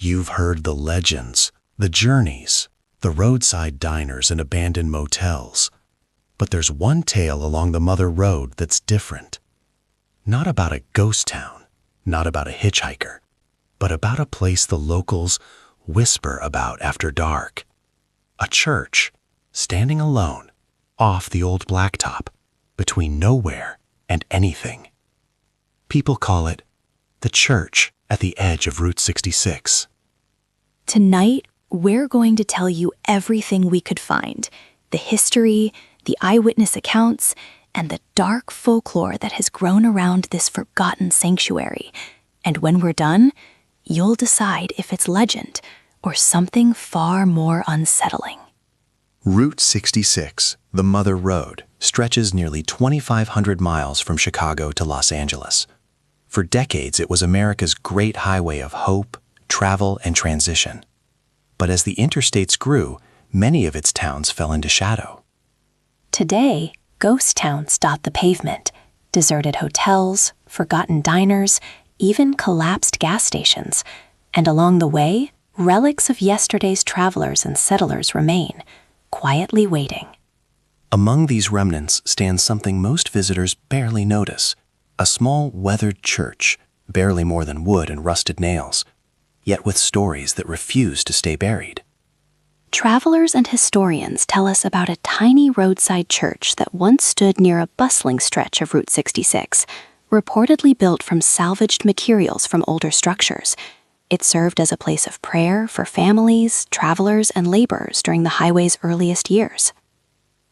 You've heard the legends, the journeys, the roadside diners and abandoned motels. But there's one tale along the Mother Road that's different. Not about a ghost town, not about a hitchhiker, but about a place the locals whisper about after dark. A church, standing alone, off the old blacktop, between nowhere and anything. People call it the church at the edge of Route 66. Tonight, we're going to tell you everything we could find, the history, the eyewitness accounts, and the dark folklore that has grown around this forgotten sanctuary. And when we're done, you'll decide if it's legend or something far more unsettling. Route 66, the Mother Road, stretches nearly 2,500 miles from Chicago to Los Angeles. For decades, it was America's great highway of hope, travel, and transition. But as the interstates grew, many of its towns fell into shadow. Today, ghost towns dot the pavement. Deserted hotels, forgotten diners, even collapsed gas stations. And along the way, relics of yesterday's travelers and settlers remain, quietly waiting. Among these remnants stands something most visitors barely notice: a small, weathered church, barely more than wood and rusted nails, yet with stories that refuse to stay buried. Travelers and historians tell us about a tiny roadside church that once stood near a bustling stretch of Route 66, reportedly built from salvaged materials from older structures. It served as a place of prayer for families, travelers, and laborers during the highway's earliest years.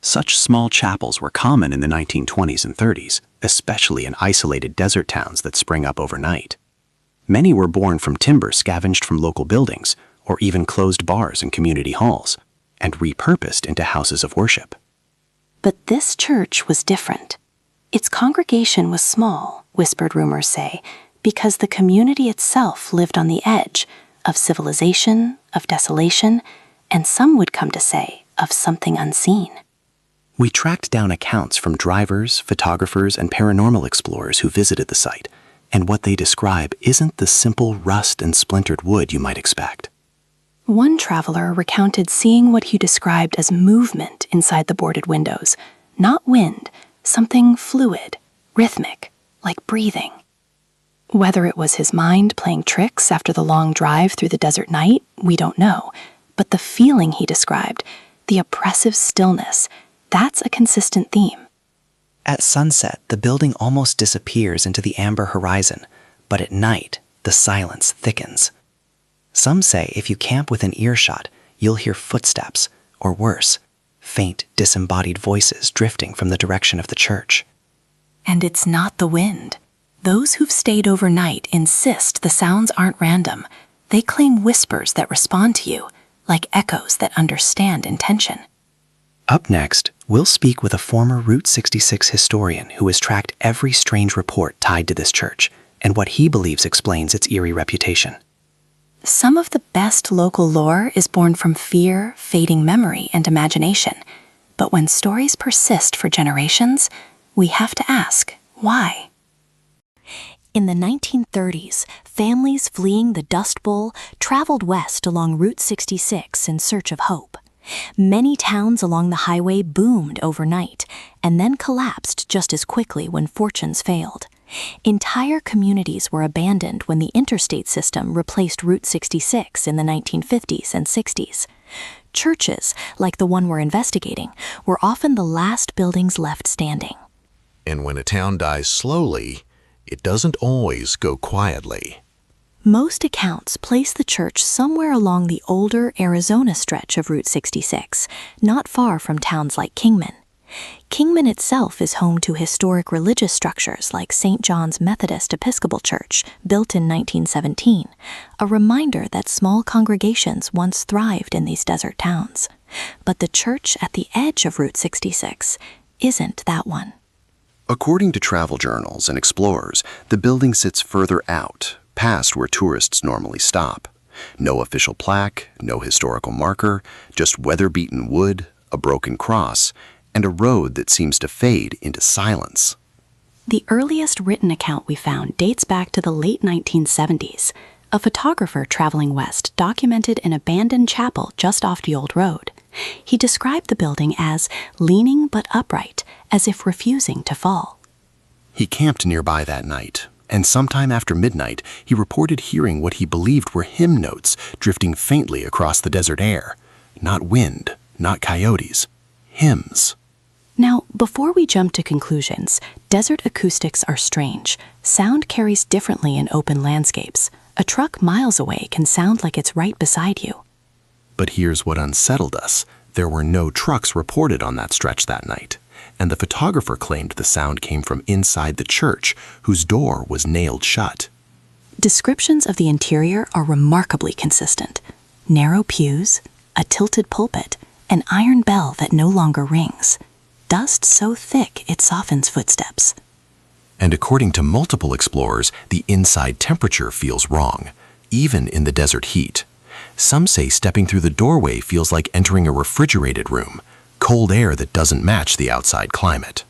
Such small chapels were common in the 1920s and 30s, especially in isolated desert towns that spring up overnight. Many were born from timber scavenged from local buildings, or even closed bars and community halls, and repurposed into houses of worship. But this church was different. Its congregation was small, whispered rumors say, because the community itself lived on the edge of civilization, of desolation, and some would come to say, of something unseen. We tracked down accounts from drivers, photographers, and paranormal explorers who visited the site, and what they describe isn't the simple rust and splintered wood you might expect. One traveler recounted seeing what he described as movement inside the boarded windows, not wind, something fluid, rhythmic, like breathing. Whether it was his mind playing tricks after the long drive through the desert night, we don't know, but the feeling he described, the oppressive stillness, that's a consistent theme. At sunset, the building almost disappears into the amber horizon, but at night, the silence thickens. Some say if you camp within earshot, you'll hear footsteps, or worse, faint, disembodied voices drifting from the direction of the church. And it's not the wind. Those who've stayed overnight insist the sounds aren't random. They claim whispers that respond to you, like echoes that understand intention. Up next, we'll speak with a former Route 66 historian who has tracked every strange report tied to this church and what he believes explains its eerie reputation. Some of the best local lore is born from fear, fading memory, and imagination. But when stories persist for generations, we have to ask, why? In the 1930s, families fleeing the Dust Bowl traveled west along Route 66 in search of hope. Many towns along the highway boomed overnight and then collapsed just as quickly when fortunes failed. Entire communities were abandoned when the interstate system replaced Route 66 in the 1950s and 60s. Churches, like the one we're investigating, were often the last buildings left standing. And when a town dies slowly, it doesn't always go quietly. Most accounts place the church somewhere along the older Arizona stretch of Route 66, not far from towns like Kingman. Kingman itself is home to historic religious structures like St. John's Methodist Episcopal Church, built in 1917, a reminder that small congregations once thrived in these desert towns. But the church at the edge of Route 66 isn't that one. According to travel journals and explorers, the building sits further out, past where tourists normally stop. No official plaque, no historical marker, just weather-beaten wood, a broken cross, and a road that seems to fade into silence. The earliest written account we found dates back to the late 1970s. A photographer traveling west documented an abandoned chapel just off the old road. He described the building as leaning but upright, as if refusing to fall. He camped nearby that night, and sometime after midnight, he reported hearing what he believed were hymn notes drifting faintly across the desert air. Not wind, not coyotes, hymns. Now, before we jump to conclusions, desert acoustics are strange. Sound carries differently in open landscapes. A truck miles away can sound like it's right beside you. But here's what unsettled us. There were no trucks reported on that stretch that night, and the photographer claimed the sound came from inside the church, whose door was nailed shut. Descriptions of the interior are remarkably consistent. Narrow pews, a tilted pulpit, an iron bell that no longer rings. Dust so thick it softens footsteps. And according to multiple explorers, the inside temperature feels wrong, even in the desert heat. Some say stepping through the doorway feels like entering a refrigerated room, cold air that doesn't match the outside climate.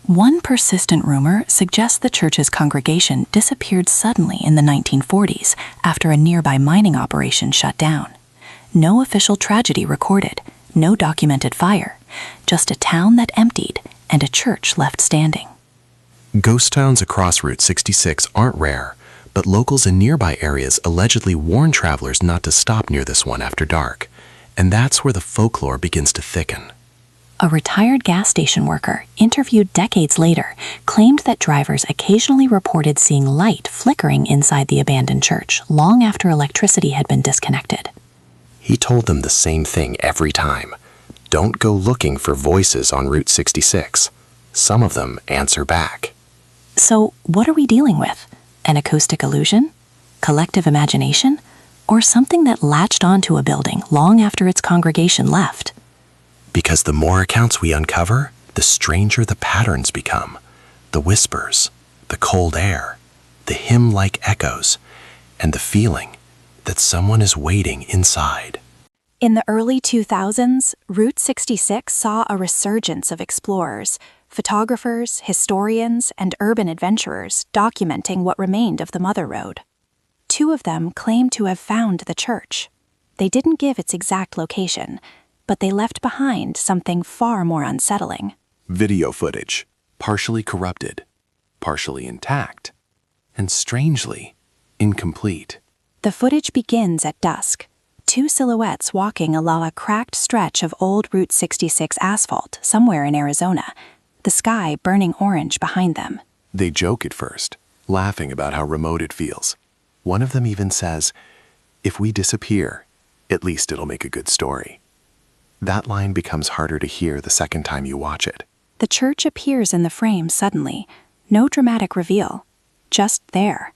One persistent rumor suggests the church's congregation disappeared suddenly in the 1940s after a nearby mining operation shut down. No official tragedy recorded, no documented fire, just a town that emptied and a church left standing. Ghost towns across Route 66 aren't rare, but locals in nearby areas allegedly warn travelers not to stop near this one after dark, and that's where the folklore begins to thicken. A retired gas station worker, interviewed decades later, claimed that drivers occasionally reported seeing light flickering inside the abandoned church long after electricity had been disconnected. He told them the same thing every time. Don't go looking for voices on Route 66. Some of them answer back. So, what are we dealing with? An acoustic illusion? Collective imagination? Or something that latched onto a building long after its congregation left? Because the more accounts we uncover, the stranger the patterns become. The whispers, the cold air, the hymn-like echoes, and the feeling that someone is waiting inside. In the early 2000s, Route 66 saw a resurgence of explorers, photographers, historians, and urban adventurers documenting what remained of the Mother Road. Two of them claimed to have found the church. They didn't give its exact location, but they left behind something far more unsettling. Video footage, partially corrupted, partially intact, and strangely incomplete. The footage begins at dusk. Two silhouettes walking along a cracked stretch of old Route 66 asphalt somewhere in Arizona, the sky burning orange behind them. They joke at first, laughing about how remote it feels. One of them even says, "If we disappear, at least it'll make a good story." That line becomes harder to hear the second time you watch it. The church appears in the frame suddenly. No dramatic reveal. Just there.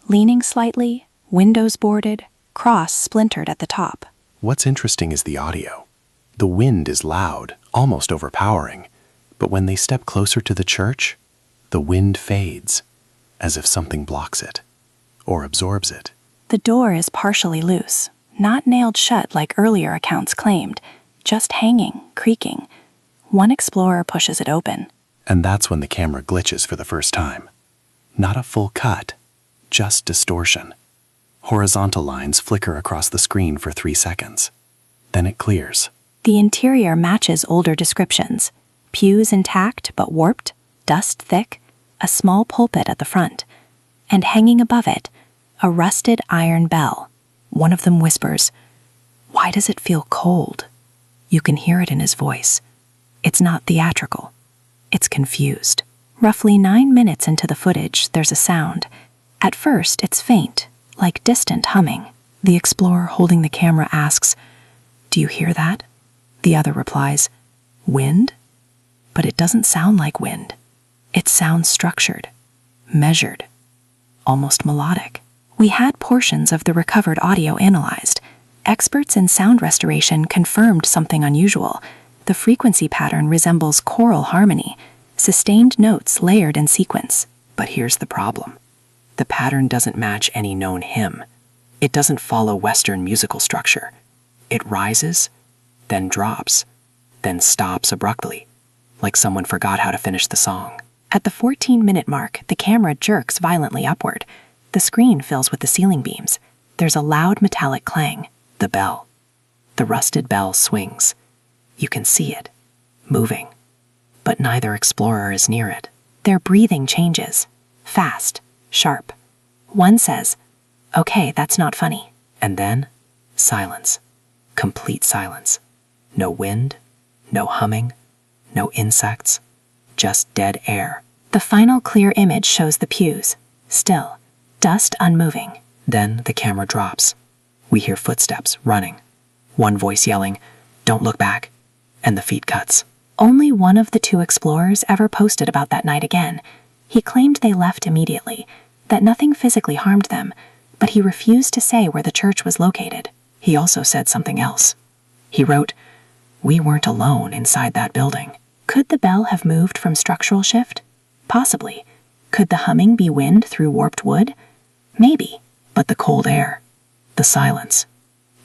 Leaning slightly, windows boarded, cross splintered at the top. What's interesting is the audio. The wind is loud, almost overpowering. But when they step closer to the church, the wind fades, as if something blocks it, or absorbs it. The door is partially loose, not nailed shut like earlier accounts claimed, just hanging, creaking. One explorer pushes it open. And that's when the camera glitches for the first time. Not a full cut, just distortion. Horizontal lines flicker across the screen for 3 seconds. Then it clears. The interior matches older descriptions. Pews intact but warped, dust thick, a small pulpit at the front. And hanging above it, a rusted iron bell. One of them whispers, "Why does it feel cold?" You can hear it in his voice. It's not theatrical. It's confused. Roughly 9 minutes into the footage, there's a sound. At first, it's faint, like distant humming. The explorer holding the camera asks, "Do you hear that?" The other replies, "Wind?" But it doesn't sound like wind. It sounds structured, measured, almost melodic. We had portions of the recovered audio analyzed. Experts in sound restoration confirmed something unusual. The frequency pattern resembles choral harmony, sustained notes layered in sequence. But here's the problem. The pattern doesn't match any known hymn. It doesn't follow Western musical structure. It rises, then drops, then stops abruptly, like someone forgot how to finish the song. At the 14-minute mark, the camera jerks violently upward. The screen fills with the ceiling beams. There's a loud metallic clang, the bell. The rusted bell swings. You can see it, moving. But neither explorer is near it. Their breathing changes, fast, sharp. One says, "Okay, that's not funny." And then, silence. Complete silence. No wind, no humming, no insects, just dead air. The final clear image shows the pews, still, dust unmoving. Then the camera drops. We hear footsteps running. One voice yelling, "Don't look back," and the feed cuts. Only one of the two explorers ever posted about that night again. He claimed they left immediately, that nothing physically harmed them, but he refused to say where the church was located. He also said something else. He wrote, "We weren't alone inside that building." Could the bell have moved from structural shift? Possibly. Could the humming be wind through warped wood? Maybe. But the cold air, the silence,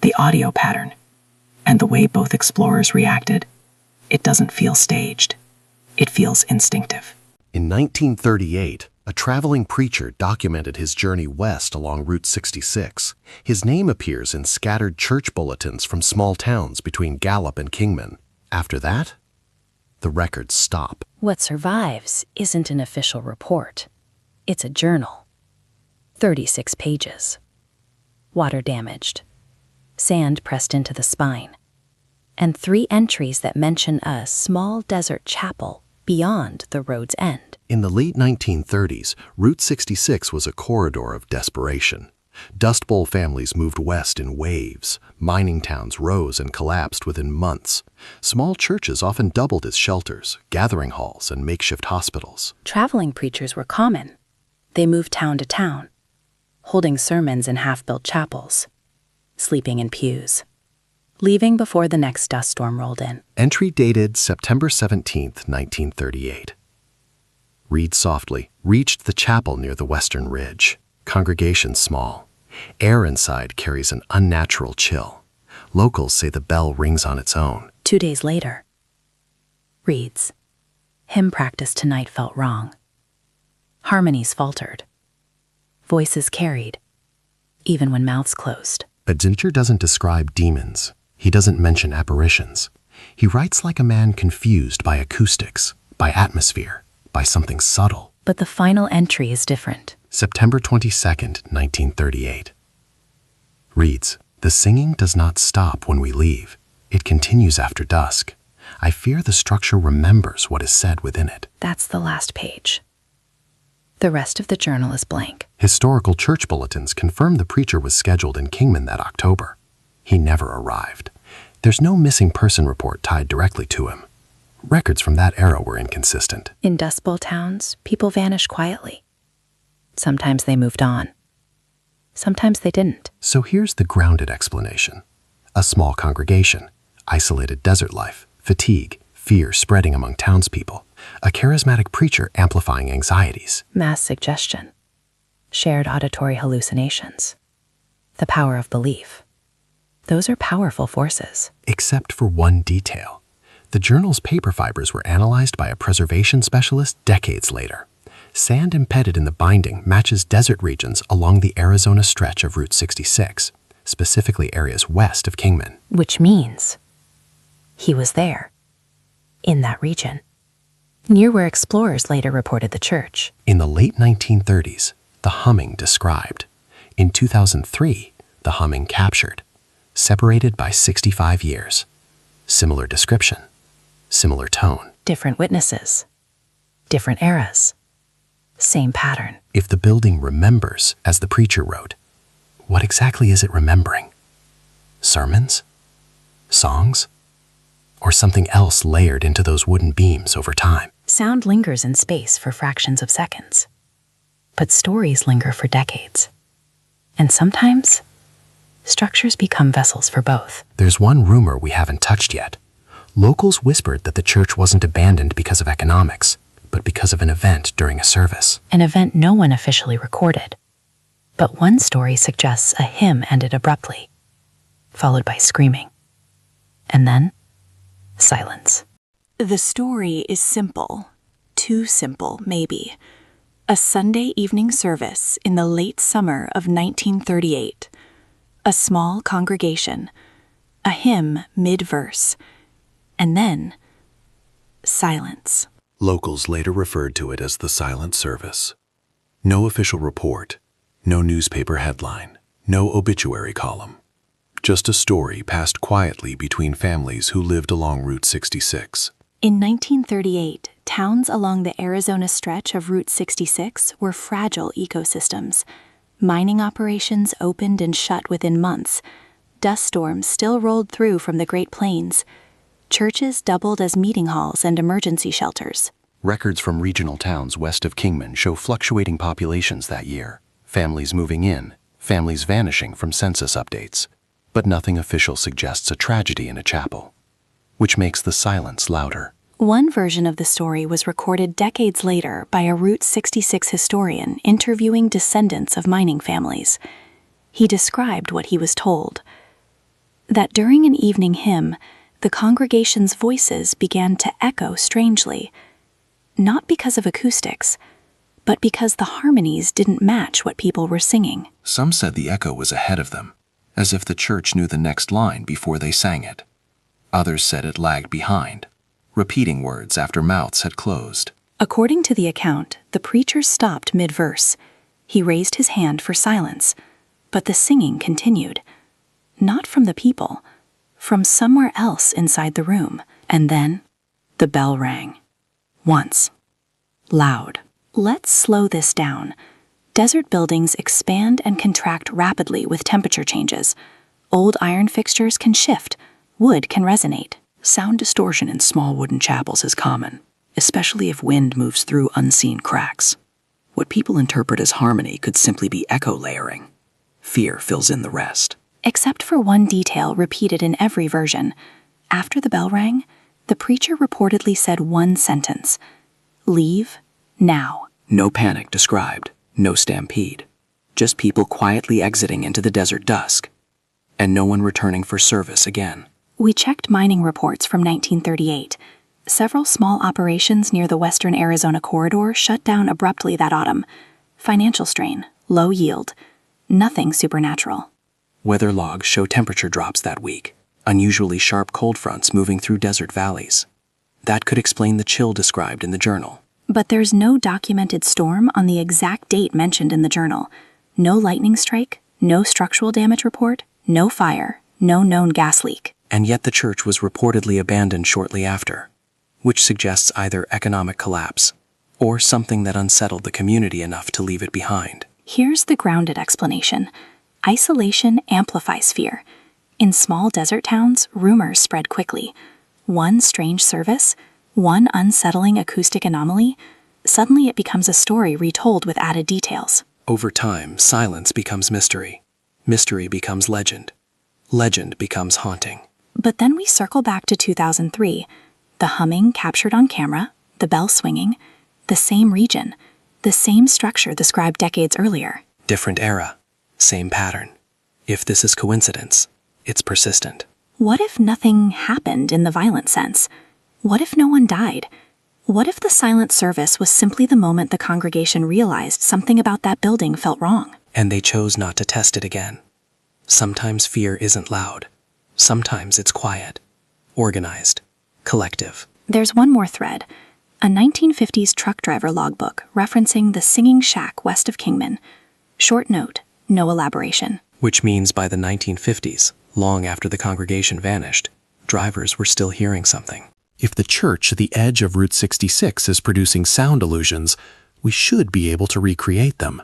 the audio pattern, and the way both explorers reacted, it doesn't feel staged. It feels instinctive. In 1938, a traveling preacher documented his journey west along Route 66. His name appears in scattered church bulletins from small towns between Gallup and Kingman. After that, the records stop. What survives isn't an official report. It's a journal. 36 pages. Water damaged. Sand pressed into the spine. And 3 entries that mention a small desert chapel beyond the road's end. In the late 1930s, Route 66 was a corridor of desperation. Dust Bowl families moved west in waves. Mining towns rose and collapsed within months. Small churches often doubled as shelters, gathering halls, and makeshift hospitals. Traveling preachers were common. They moved town to town, holding sermons in half-built chapels, sleeping in pews, leaving before the next dust storm rolled in. Entry dated September 17, 1938. Read softly, reached the chapel near the western ridge. Congregation small. Air inside carries an unnatural chill. Locals say the bell rings on its own. 2 days later. Reads, hymn practice tonight felt wrong. Harmonies faltered. Voices carried, even when mouths closed. Adzinter doesn't describe demons. He doesn't mention apparitions. He writes like a man confused by acoustics, by atmosphere, by something subtle. But the final entry is different. September 22nd, 1938. Reads, "The singing does not stop when we leave. It continues after dusk. I fear the structure remembers what is said within it." That's the last page. The rest of the journal is blank. Historical church bulletins confirm the preacher was scheduled in Kingman that October. He never arrived. There's no missing person report tied directly to him. Records from that era were inconsistent. In Dust Bowl towns, people vanished quietly. Sometimes they moved on. Sometimes they didn't. So here's the grounded explanation. A small congregation, isolated desert life, fatigue, fear spreading among townspeople, a charismatic preacher amplifying anxieties. Mass suggestion. Shared auditory hallucinations. The power of belief. Those are powerful forces. Except for one detail. The journal's paper fibers were analyzed by a preservation specialist decades later. Sand embedded in the binding matches desert regions along the Arizona stretch of Route 66, specifically areas west of Kingman. Which means he was there, in that region, near where explorers later reported the church. In the late 1930s, the humming described. In 2003, the humming captured. Separated by 65 years. Similar description. Similar tone. Different witnesses. Different eras. Same pattern. If the building remembers, as the preacher wrote, what exactly is it remembering? Sermons? Songs? Or something else layered into those wooden beams over time? Sound lingers in space for fractions of seconds. But stories linger for decades. And sometimes, structures become vessels for both. There's one rumor we haven't touched yet. Locals whispered that the church wasn't abandoned because of economics, but because of an event during a service. An event no one officially recorded. But one story suggests a hymn ended abruptly, followed by screaming. And then, silence. The story is simple. Too simple, maybe. A Sunday evening service in the late summer of 1938. a small congregation, a hymn mid-verse, and then silence. Locals later referred to it as the silent service. No official report, no newspaper headline, no obituary column. Just a story passed quietly between families who lived along Route 66. In 1938, towns along the Arizona stretch of Route 66 were fragile ecosystems. Mining operations opened and shut within months. Dust storms still rolled through from the Great Plains. Churches doubled as meeting halls and emergency shelters. Records from regional towns west of Kingman show fluctuating populations that year. Families moving in, families vanishing from census updates. But nothing official suggests a tragedy in a chapel, which makes the silence louder. One version of the story was recorded decades later by a Route 66 historian interviewing descendants of mining families. He described what he was told: that during an evening hymn, the congregation's voices began to echo strangely, not because of acoustics, but because the harmonies didn't match what people were singing. Some said the echo was ahead of them, as if the church knew the next line before they sang it. Others said it lagged behind, repeating words after mouths had closed. According to the account, the preacher stopped mid-verse. He raised his hand for silence, but the singing continued. Not from the people, from somewhere else inside the room. And then, the bell rang. Once. Loud. Let's slow this down. Desert buildings expand and contract rapidly with temperature changes. Old iron fixtures can shift. Wood can resonate. Sound distortion in small wooden chapels is common, especially if wind moves through unseen cracks. What people interpret as harmony could simply be echo layering. Fear fills in the rest. Except for one detail repeated in every version. After the bell rang, the preacher reportedly said one sentence: "Leave now." No panic described, no stampede. Just people quietly exiting into the desert dusk, and no one returning for service again. We checked mining reports from 1938. Several small operations near the western Arizona corridor shut down abruptly that autumn. Financial strain, low yield, nothing supernatural. Weather logs show temperature drops that week, unusually sharp cold fronts moving through desert valleys. That could explain the chill described in the journal. But there's no documented storm on the exact date mentioned in the journal. No lightning strike, no structural damage report, no fire, no known gas leak. And yet the church was reportedly abandoned shortly after, which suggests either economic collapse or something that unsettled the community enough to leave it behind. Here's the grounded explanation. Isolation amplifies fear. In small desert towns, rumors spread quickly. One strange service, one unsettling acoustic anomaly, suddenly it becomes a story retold with added details. Over time, silence becomes mystery. Mystery becomes legend. Legend becomes haunting. But then we circle back to 2003. The humming captured on camera, the bell swinging, the same region, the same structure described decades earlier. Different era, same pattern. If this is coincidence, it's persistent. What if nothing happened in the violent sense? What if no one died? What if the silent service was simply the moment the congregation realized something about that building felt wrong? And they chose not to test it again. Sometimes fear isn't loud. Sometimes it's quiet, organized, collective. There's one more thread. A 1950s truck driver logbook referencing the Singing Shack west of Kingman. Short note, no elaboration. Which means by the 1950s, long after the congregation vanished, drivers were still hearing something. If the church at the edge of Route 66 is producing sound illusions, we should be able to recreate them.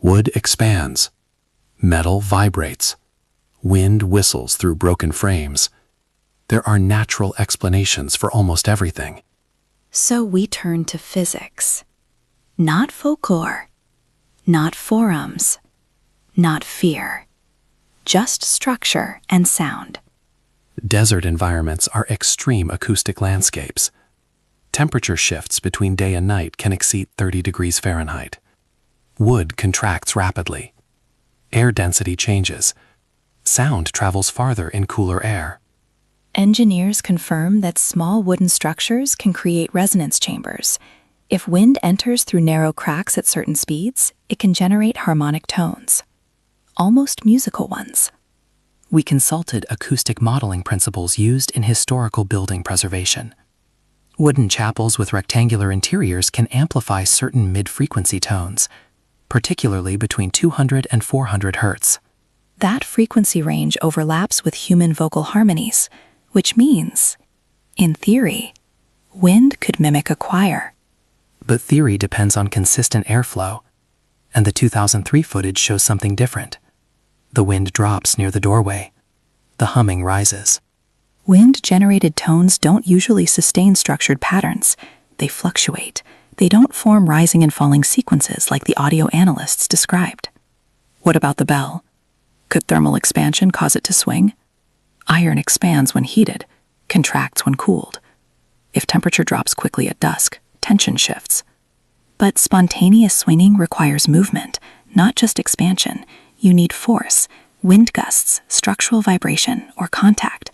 Wood expands. Metal vibrates. Wind whistles through broken frames. There are natural explanations for almost everything. So we turn to physics. Not folklore, not forums, not fear, just structure and sound. Desert environments are extreme acoustic landscapes. Temperature shifts between day and night can exceed 30 degrees Fahrenheit. Wood contracts rapidly. Air density changes. Sound travels farther in cooler air. Engineers confirm that small wooden structures can create resonance chambers. If wind enters through narrow cracks at certain speeds, it can generate harmonic tones, almost musical ones. We consulted acoustic modeling principles used in historical building preservation. Wooden chapels with rectangular interiors can amplify certain mid-frequency tones, particularly between 200 and 400 Hz. That frequency range overlaps with human vocal harmonies, which means, in theory, wind could mimic a choir. But theory depends on consistent airflow, and the 2003 footage shows something different. The wind drops near the doorway. The humming rises. Wind-generated tones don't usually sustain structured patterns. They fluctuate. They don't form rising and falling sequences like the audio analysts described. What about the bell? Could thermal expansion cause it to swing? Iron expands when heated, contracts when cooled. If temperature drops quickly at dusk, tension shifts. But spontaneous swinging requires movement, not just expansion. You need force, wind gusts, structural vibration, or contact.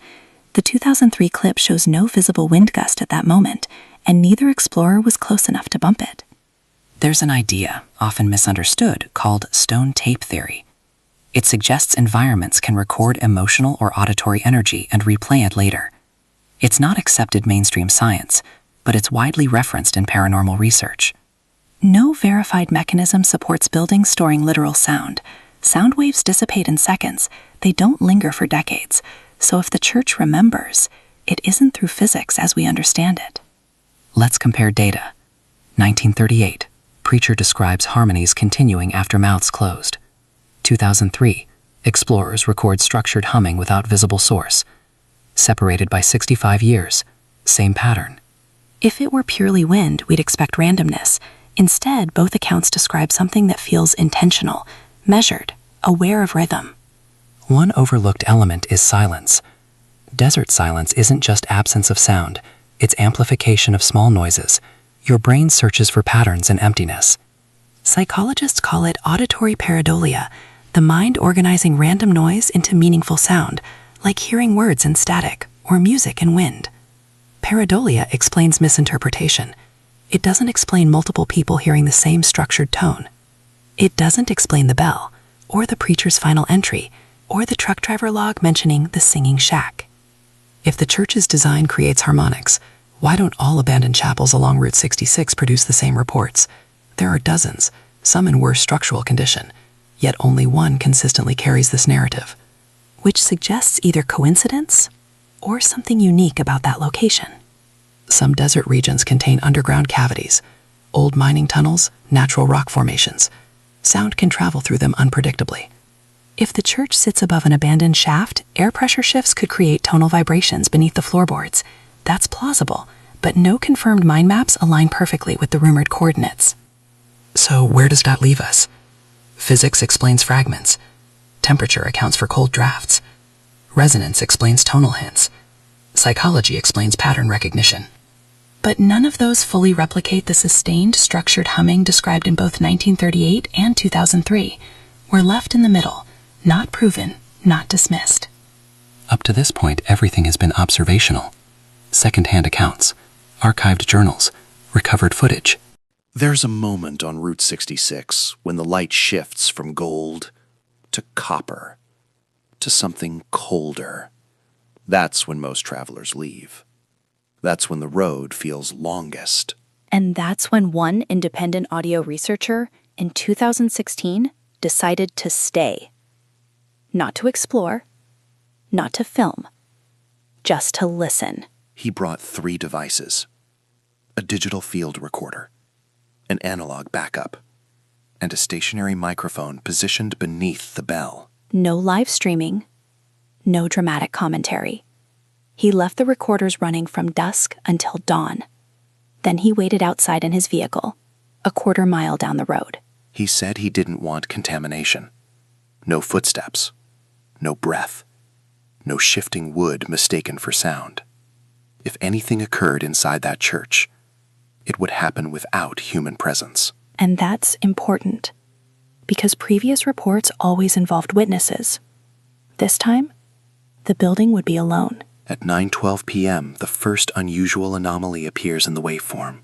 The 2003 clip shows no visible wind gust at that moment, and neither explorer was close enough to bump it. There's an idea, often misunderstood, called stone tape theory. It suggests environments can record emotional or auditory energy and replay it later. It's not accepted mainstream science, but it's widely referenced in paranormal research. No verified mechanism supports buildings storing literal sound. Sound waves dissipate in seconds. They don't linger for decades. So if the church remembers, it isn't through physics as we understand it. Let's compare data. 1938, preacher describes harmonies continuing after mouths closed. 2003, explorers record structured humming without visible source. Separated by 65 years, same pattern. If it were purely wind, we'd expect randomness. Instead, both accounts describe something that feels intentional, measured, aware of rhythm. One overlooked element is silence. Desert silence isn't just absence of sound, it's amplification of small noises. Your brain searches for patterns in emptiness. Psychologists call it auditory pareidolia, the mind organizing random noise into meaningful sound, like hearing words in static or music in wind. Pareidolia explains misinterpretation. It doesn't explain multiple people hearing the same structured tone. It doesn't explain the bell, or the preacher's final entry, or the truck driver log mentioning the singing shack. If the church's design creates harmonics, why don't all abandoned chapels along Route 66 produce the same reports? There are dozens, some in worse structural condition, yet only one consistently carries this narrative, which suggests either coincidence or something unique about that location. Some desert regions contain underground cavities, old mining tunnels, natural rock formations. Sound can travel through them unpredictably. If the church sits above an abandoned shaft, air pressure shifts could create tonal vibrations beneath the floorboards. That's plausible, but no confirmed mind maps align perfectly with the rumored coordinates. So where does that leave us? Physics explains fragments. Temperature accounts for cold drafts. Resonance explains tonal hints. Psychology explains pattern recognition. But none of those fully replicate the sustained, structured humming described in both 1938 and 2003. We're left in the middle, not proven, not dismissed. Up to this point, everything has been observational. Second-hand accounts, archived journals, recovered footage. There's a moment on Route 66 when the light shifts from gold to copper to something colder. That's when most travelers leave. That's when the road feels longest. And that's when one independent audio researcher in 2016 decided to stay. Not to explore, not to film, just to listen. He brought 3 devices: a digital field recorder, an analog backup, and a stationary microphone positioned beneath the bell. No live streaming, no dramatic commentary. He left the recorders running from dusk until dawn. Then he waited outside in his vehicle, a quarter mile down the road. He said he didn't want contamination. No footsteps, no breath, no shifting wood mistaken for sound. If anything occurred inside that church, it would happen without human presence. And that's important, because previous reports always involved witnesses. This time, the building would be alone. At 9:12 p.m., the first unusual anomaly appears in the waveform.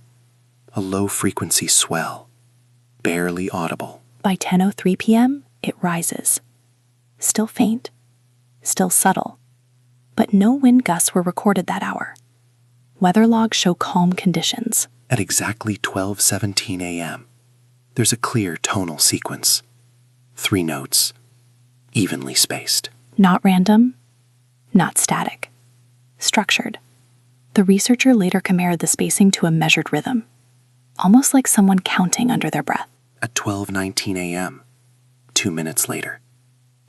A low-frequency swell, barely audible. By 10:03 p.m., it rises. Still faint, still subtle. But no wind gusts were recorded that hour. Weather logs show calm conditions. At exactly 12:17 a.m., there's a clear tonal sequence. 3 notes, evenly spaced. Not random, not static. Structured. The researcher later compared the spacing to a measured rhythm, almost like someone counting under their breath. At 12:19 a.m., 2 minutes later,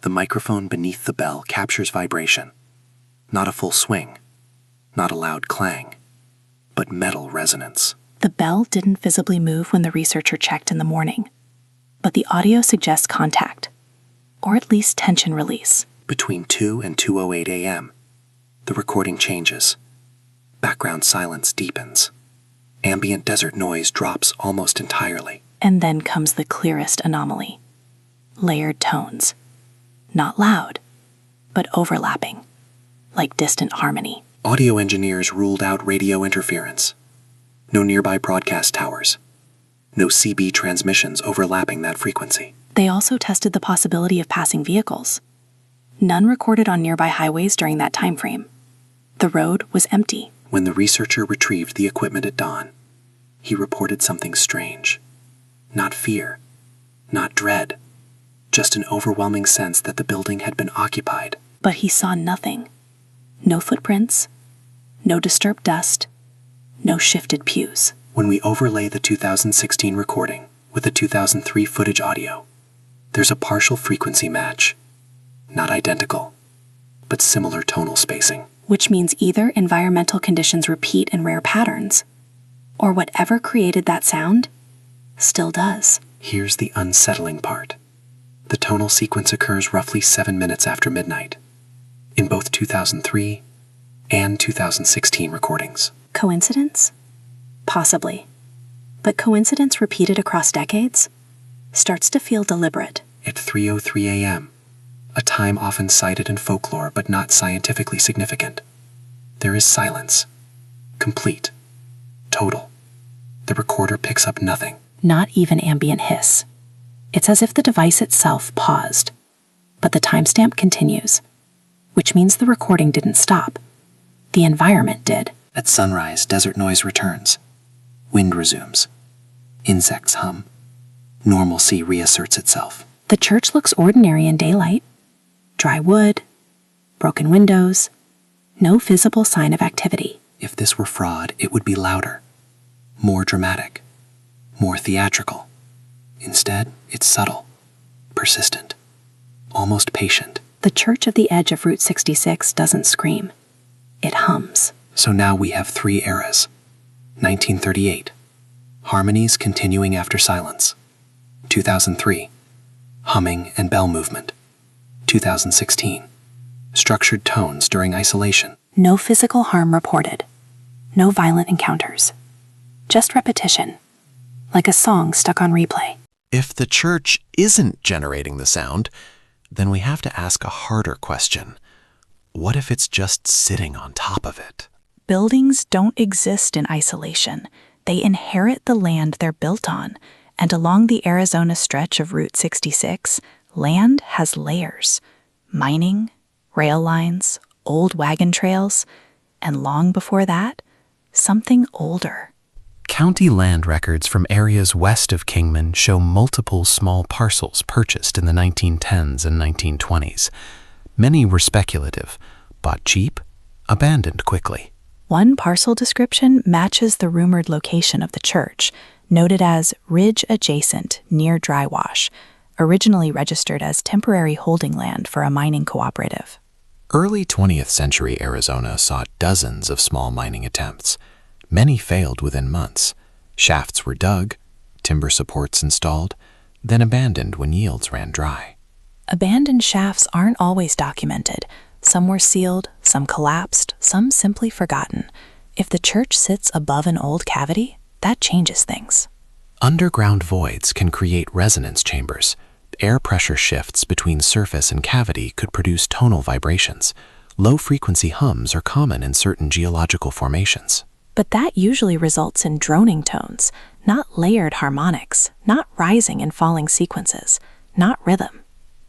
the microphone beneath the bell captures vibration. Not a full swing, not a loud clang, but metal resonance. The bell didn't visibly move when the researcher checked in the morning, but the audio suggests contact, or at least tension release. Between 2 and 2:08 a.m., the recording changes. Background silence deepens. Ambient desert noise drops almost entirely. And then comes the clearest anomaly. Layered tones. Not loud, but overlapping, like distant harmony. Audio engineers ruled out radio interference. No nearby broadcast towers. No CB transmissions overlapping that frequency. They also tested the possibility of passing vehicles. None recorded on nearby highways during that time frame. The road was empty. When the researcher retrieved the equipment at dawn, he reported something strange. Not fear, not dread, just an overwhelming sense that the building had been occupied. But he saw nothing. No footprints, no disturbed dust, no shifted pews. When we overlay the 2016 recording with the 2003 footage audio, there's a partial frequency match. Not identical, but similar tonal spacing. Which means either environmental conditions repeat in rare patterns, or whatever created that sound still does. Here's the unsettling part. The tonal sequence occurs roughly 7 minutes after midnight, in both 2003 and 2016 recordings. Coincidence? Possibly. But coincidence repeated across decades starts to feel deliberate. At 3:03 a.m., a time often cited in folklore but not scientifically significant, there is silence. Complete. Total. The recorder picks up nothing. Not even ambient hiss. It's as if the device itself paused, but the timestamp continues, which means the recording didn't stop. The environment did. At sunrise, desert noise returns. Wind resumes. Insects hum. Normalcy reasserts itself. The church looks ordinary in daylight. Dry wood, broken windows, no visible sign of activity. If this were fraud, it would be louder, more dramatic, more theatrical. Instead, it's subtle, persistent, almost patient. The church at the edge of Route 66 doesn't scream. It hums. So now we have 3 eras. 1938, harmonies continuing after silence. 2003, humming and bell movement. 2016, structured tones during isolation. No physical harm reported. No violent encounters. Just repetition, like a song stuck on replay. If the church isn't generating the sound, then we have to ask a harder question. What if it's just sitting on top of it? Buildings don't exist in isolation. They inherit the land they're built on, and along the Arizona stretch of Route 66, land has layers. Mining, rail lines, old wagon trails, and long before that, something older. County land records from areas west of Kingman show multiple small parcels purchased in the 1910s and 1920s. Many were speculative, bought cheap, abandoned quickly. One parcel description matches the rumored location of the church, noted as ridge adjacent near dry wash, originally registered as temporary holding land for a mining cooperative. Early 20th century Arizona saw dozens of small mining attempts. Many failed within months. Shafts were dug, timber supports installed, then abandoned when yields ran dry. Abandoned shafts aren't always documented. Some were sealed, some collapsed, some simply forgotten. If the church sits above an old cavity, that changes things. Underground voids can create resonance chambers. Air pressure shifts between surface and cavity could produce tonal vibrations. Low-frequency hums are common in certain geological formations. But that usually results in droning tones, not layered harmonics, not rising and falling sequences, not rhythm.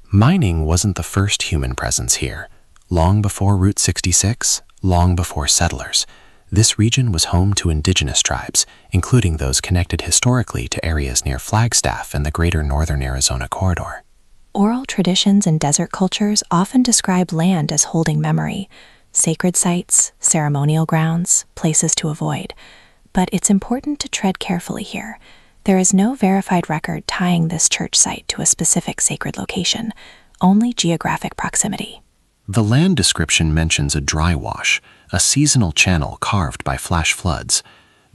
Mining wasn't the first human presence here. Long before Route 66, long before settlers, this region was home to indigenous tribes, including those connected historically to areas near Flagstaff and the greater northern Arizona corridor. Oral traditions and desert cultures often describe land as holding memory, sacred sites, ceremonial grounds, places to avoid. But it's important to tread carefully here. There is no verified record tying this church site to a specific sacred location, only geographic proximity. The land description mentions a dry wash, a seasonal channel carved by flash floods.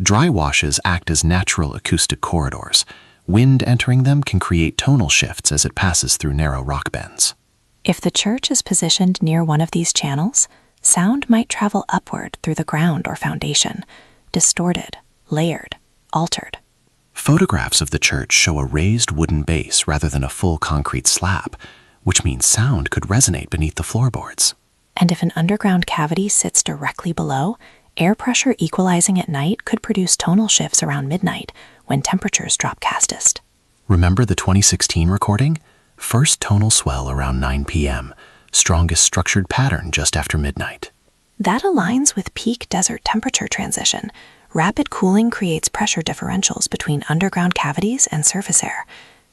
Dry washes act as natural acoustic corridors. Wind entering them can create tonal shifts as it passes through narrow rock bends. If the church is positioned near one of these channels, sound might travel upward through the ground or foundation, distorted, layered, altered. Photographs of the church show a raised wooden base rather than a full concrete slab, which means sound could resonate beneath the floorboards. And if an underground cavity sits directly below, air pressure equalizing at night could produce tonal shifts around midnight when temperatures drop castest. Remember the 2016 recording? First tonal swell around 9 p.m., strongest structured pattern just after midnight. That aligns with peak desert temperature transition. Rapid cooling creates pressure differentials between underground cavities and surface air.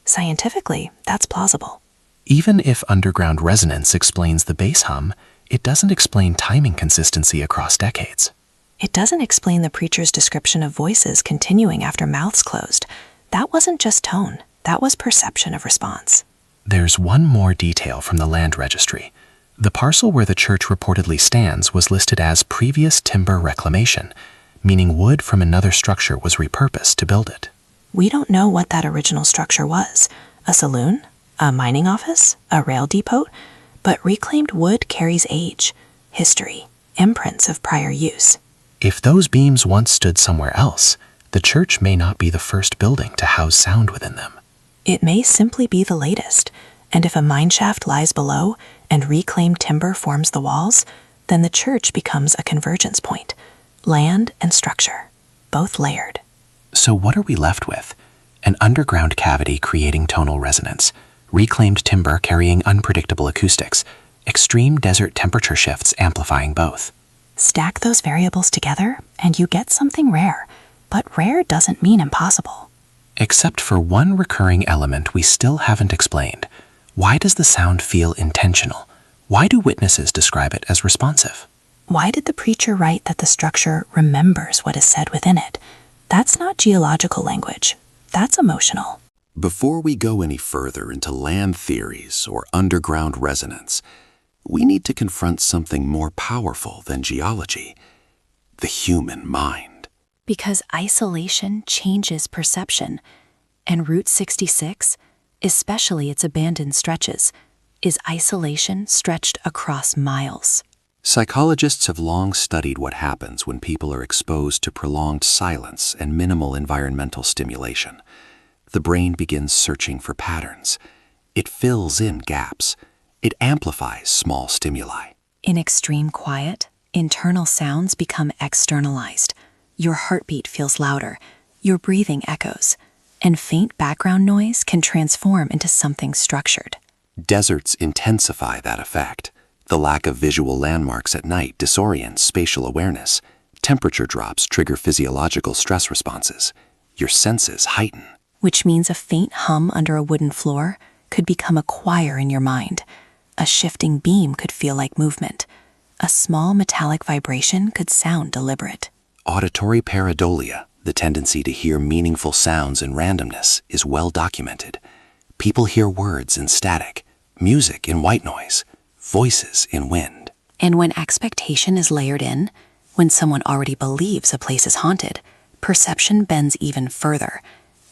Scientifically, that's plausible. Even if underground resonance explains the bass hum, it doesn't explain timing consistency across decades. It doesn't explain the preacher's description of voices continuing after mouths closed. That wasn't just tone, that was perception of response. There's one more detail from the land registry. The parcel where the church reportedly stands was listed as previous timber reclamation, meaning wood from another structure was repurposed to build it. We don't know what that original structure was. A saloon? A mining office? A rail depot? But reclaimed wood carries age, history, imprints of prior use. If those beams once stood somewhere else, the church may not be the first building to house sound within them. It may simply be the latest, and if a mine shaft lies below and reclaimed timber forms the walls, then the church becomes a convergence point. Land and structure, both layered. So what are we left with? An underground cavity creating tonal resonance, reclaimed timber carrying unpredictable acoustics, extreme desert temperature shifts amplifying both. Stack those variables together and you get something rare, but rare doesn't mean impossible. Except for one recurring element we still haven't explained. Why does the sound feel intentional? Why do witnesses describe it as responsive? Why did the preacher write that the structure remembers what is said within it? That's not geological language. That's emotional. Before we go any further into land theories or underground resonance, we need to confront something more powerful than geology: the human mind. Because isolation changes perception, and Route 66, especially its abandoned stretches, is isolation stretched across miles. Psychologists have long studied what happens when people are exposed to prolonged silence and minimal environmental stimulation. The brain begins searching for patterns. It fills in gaps. It amplifies small stimuli. In extreme quiet, internal sounds become externalized. Your heartbeat feels louder, your breathing echoes, and faint background noise can transform into something structured. Deserts intensify that effect. The lack of visual landmarks at night disorients spatial awareness. Temperature drops trigger physiological stress responses. Your senses heighten. Which means a faint hum under a wooden floor could become a choir in your mind. A shifting beam could feel like movement. A small metallic vibration could sound deliberate. Auditory pareidolia, the tendency to hear meaningful sounds in randomness, is well documented. People hear words in static, music in white noise, voices in wind. And when expectation is layered in, when someone already believes a place is haunted, perception bends even further.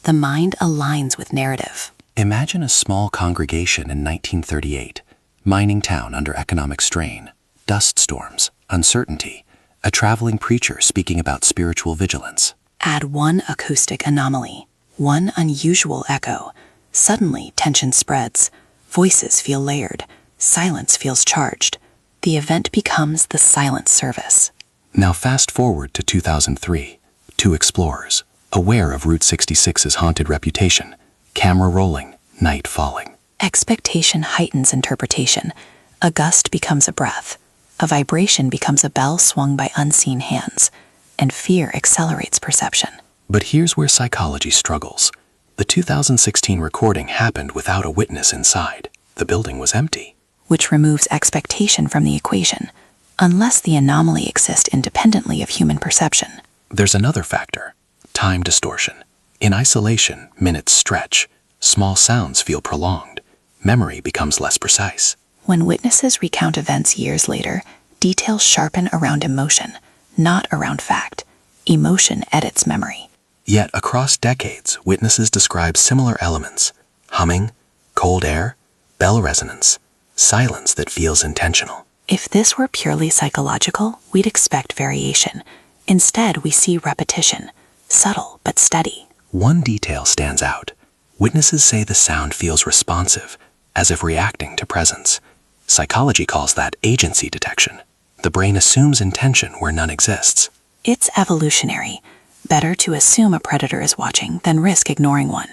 The mind aligns with narrative. Imagine a small congregation in 1938, mining town under economic strain, dust storms, uncertainty, a traveling preacher speaking about spiritual vigilance. Add one acoustic anomaly, one unusual echo. Suddenly, tension spreads. Voices feel layered. Silence feels charged. The event becomes the silent service. Now fast forward to 2003. Two explorers, aware of Route 66's haunted reputation, camera rolling, night falling. Expectation heightens interpretation. A gust becomes a breath. A vibration becomes a bell swung by unseen hands, and fear accelerates perception. But here's where psychology struggles. The 2016 recording happened without a witness inside. The building was empty. Which removes expectation from the equation, unless the anomaly exists independently of human perception. There's another factor: time distortion. In isolation, minutes stretch. Small sounds feel prolonged. Memory becomes less precise. When witnesses recount events years later, details sharpen around emotion, not around fact. Emotion edits memory. Yet across decades, witnesses describe similar elements: humming, cold air, bell resonance, silence that feels intentional. If this were purely psychological, we'd expect variation. Instead, we see repetition, subtle but steady. One detail stands out. Witnesses say the sound feels responsive, as if reacting to presence. Psychology calls that agency detection. The brain assumes intention where none exists. It's evolutionary. Better to assume a predator is watching than risk ignoring one.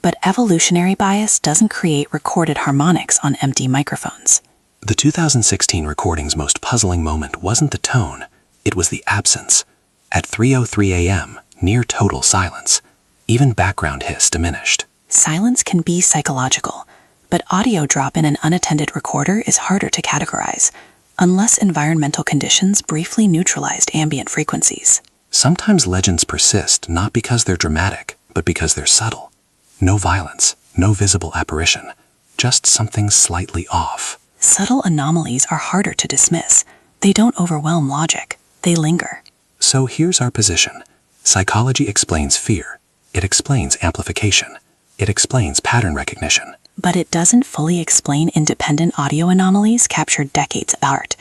But evolutionary bias doesn't create recorded harmonics on empty microphones. The 2016 recording's most puzzling moment wasn't the tone, it was the absence. At 3:03 a.m., near total silence. Even background hiss diminished. Silence can be psychological, but audio drop in an unattended recorder is harder to categorize, unless environmental conditions briefly neutralized ambient frequencies. Sometimes legends persist not because they're dramatic, but because they're subtle. No violence, no visible apparition, just something slightly off. Subtle anomalies are harder to dismiss. They don't overwhelm logic. They linger. So here's our position. Psychology explains fear. It explains amplification. It explains pattern recognition. But it doesn't fully explain independent audio anomalies captured decades of art.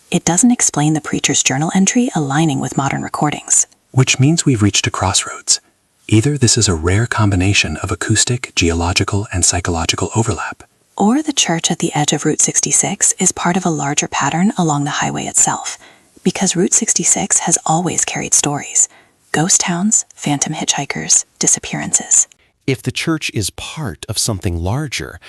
It doesn't explain the preacher's journal entry aligning with modern recordings. Which means we've reached a crossroads. Either this is a rare combination of acoustic, geological, and psychological overlap. Or the church at the edge of Route 66 is part of a larger pattern along the highway itself. Because Route 66 has always carried stories. Ghost towns, phantom hitchhikers, disappearances. If the church is part of something larger,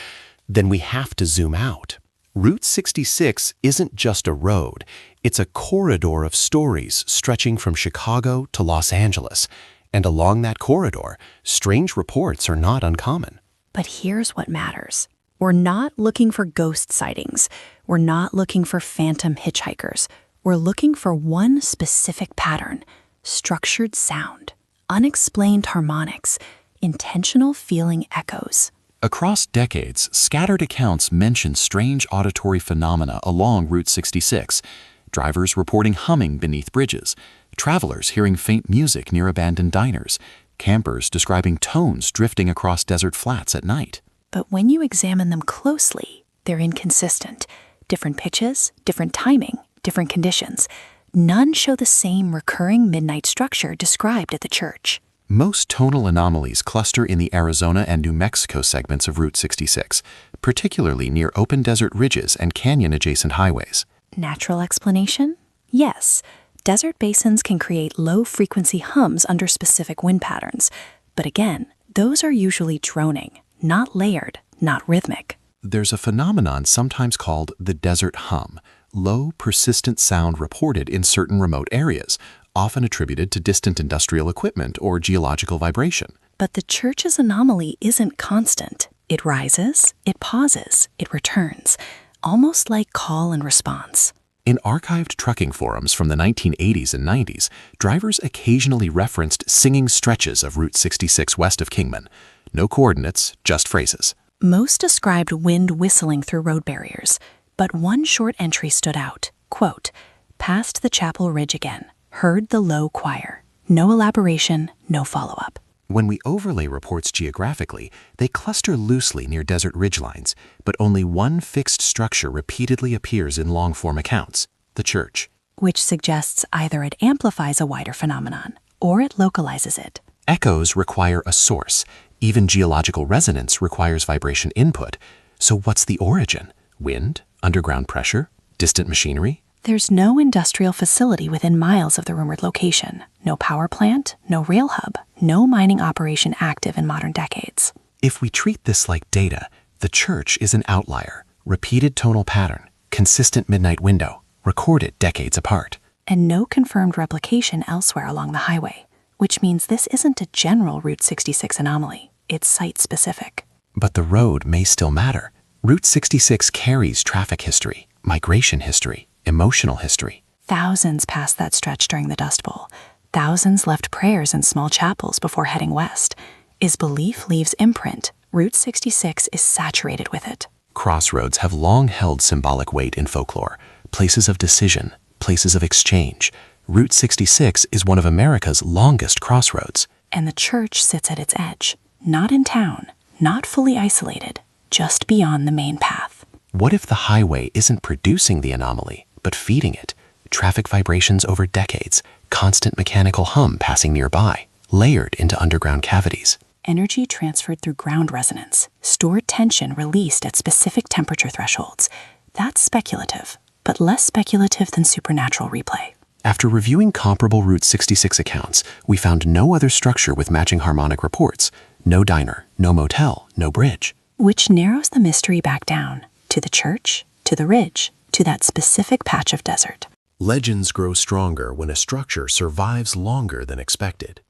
then we have to zoom out. Route 66 isn't just a road, it's a corridor of stories stretching from Chicago to Los Angeles. And along that corridor, strange reports are not uncommon. But here's what matters. We're not looking for ghost sightings. We're not looking for phantom hitchhikers. We're looking for one specific pattern: structured sound, unexplained harmonics, intentional feeling echoes. Across decades, scattered accounts mention strange auditory phenomena along Route 66. Drivers reporting humming beneath bridges, travelers hearing faint music near abandoned diners, campers describing tones drifting across desert flats at night. But when you examine them closely, they're inconsistent. Different pitches, different timing, different conditions. None show the same recurring midnight structure described at the church. Most tonal anomalies cluster in the Arizona and New Mexico segments of Route 66, particularly near open desert ridges and canyon-adjacent highways. Natural explanation? Yes. Desert basins can create low-frequency hums under specific wind patterns. But again, those are usually droning, not layered, not rhythmic. There's a phenomenon sometimes called the desert hum, low, persistent sound reported in certain remote areas, often attributed to distant industrial equipment or geological vibration. But the church's anomaly isn't constant. It rises, it pauses, it returns, almost like call and response. In archived trucking forums from the 1980s and 90s, drivers occasionally referenced singing stretches of Route 66 west of Kingman. No coordinates, just phrases. Most described wind whistling through road barriers, but one short entry stood out. Quote, "Past the chapel ridge again. Heard the low choir. No elaboration, no follow-up." When we overlay reports geographically, they cluster loosely near desert ridgelines, but only one fixed structure repeatedly appears in long-form accounts: the church. Which suggests either it amplifies a wider phenomenon, or it localizes it. Echoes require a source. Even geological resonance requires vibration input. So what's the origin? Wind? Underground pressure? Distant machinery? There's no industrial facility within miles of the rumored location. No power plant, no rail hub, no mining operation active in modern decades. If we treat this like data, the church is an outlier. Repeated tonal pattern, consistent midnight window, recorded decades apart. And no confirmed replication elsewhere along the highway, which means this isn't a general Route 66 anomaly. It's site-specific. But the road may still matter. Route 66 carries traffic history, migration history, emotional history. Thousands passed that stretch during the Dust Bowl. Thousands left prayers in small chapels before heading west. As belief leaves imprint, Route 66 is saturated with it. Crossroads have long held symbolic weight in folklore, places of decision, places of exchange. Route 66 is one of America's longest crossroads. And the church sits at its edge, not in town, not fully isolated, just beyond the main path. What if the highway isn't producing the anomaly, but feeding it? Traffic vibrations over decades, constant mechanical hum passing nearby, layered into underground cavities. Energy transferred through ground resonance, stored tension released at specific temperature thresholds. That's speculative, but less speculative than supernatural replay. After reviewing comparable Route 66 accounts, we found no other structure with matching harmonic reports. No diner, no motel, no bridge. Which narrows the mystery back down to the church, to the ridge, to that specific patch of desert. Legends grow stronger when a structure survives longer than expected.